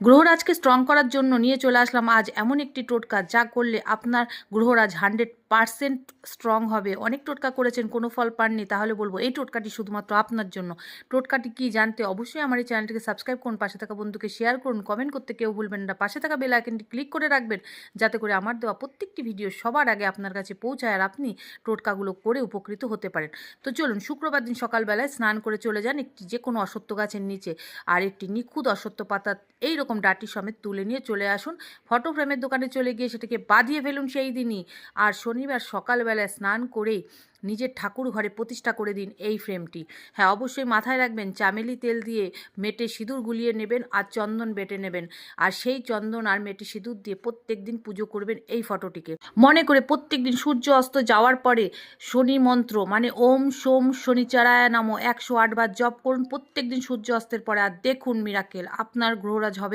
গ্রহরাজকে strong করার জন্য নিয়ে চলে আসলাম আজ এমন একটি টোটকা যা করলে আপনার গ্রহরাজ 100% স্ট্রং হবে। অনেক টোটকা করেছেন, কোনো ফল পাননি, তাহলে বলবো এই টোটকাটি শুধুমাত্র আপনার জন্য। টোটকাটি কি জানতে অবশ্যই আমার এই চ্যানেলটিকে সাবস্ক্রাইব করুন, পাশে থাকা বন্ধুকে শেয়ার করুন, কমেন্ট করতে কেউ ভুলবেন না, পাশে থাকা বেল আইকনটি ক্লিক করে রাখবেন যাতে করে আমার দেওয়া প্রত্যেকটি ভিডিও সবার আগে আপনার কাছে পৌঁছায় আর আপনি টোটকাগুলো করে উপকৃত হতে পারেন। তো চলুন, শুক্রবার দিন সকালবেলায় স্নান করে চলে যান একটি যে কোনো অশ্বত্থ গাছের নিচে, আর একটি নিখুঁত অশ্বত্থ পাতা এইরকম ডাঁটি সমেত তুলে নিয়ে চলে আসুন। ফটো ফ্রেমের দোকানে চলে গিয়ে সেটাকে বাঁধিয়ে ফেলুন সেই দিনই। আর শনিবার সকালবেলায় স্নান করেই নিজের ঠাকুর ঘরে প্রতিষ্ঠা করে দিন এই ফ্রেমটি। হ্যাঁ, অবশ্যই মাথায় রাখবেন চামেলি তেল দিয়ে মেটে সিঁদুর গুলিয়ে নেবেন আর চন্দন বেটে নেবেন, আর সেই চন্দন আর মেটে সিঁদুর দিয়ে প্রত্যেক দিন পুজো করবেন এই ফটোটিকে মনে করে। প্রত্যেক দিন সূর্য অস্ত যাওয়ার পরে শনি মন্ত্র মানে ওম সোম শনিচারায় নামো 108 বার জপ করুন প্রত্যেক দিন সূর্য অস্তের পরে, আর দেখুন মিরাকেল, আপনার গ্রহরাজ হবে।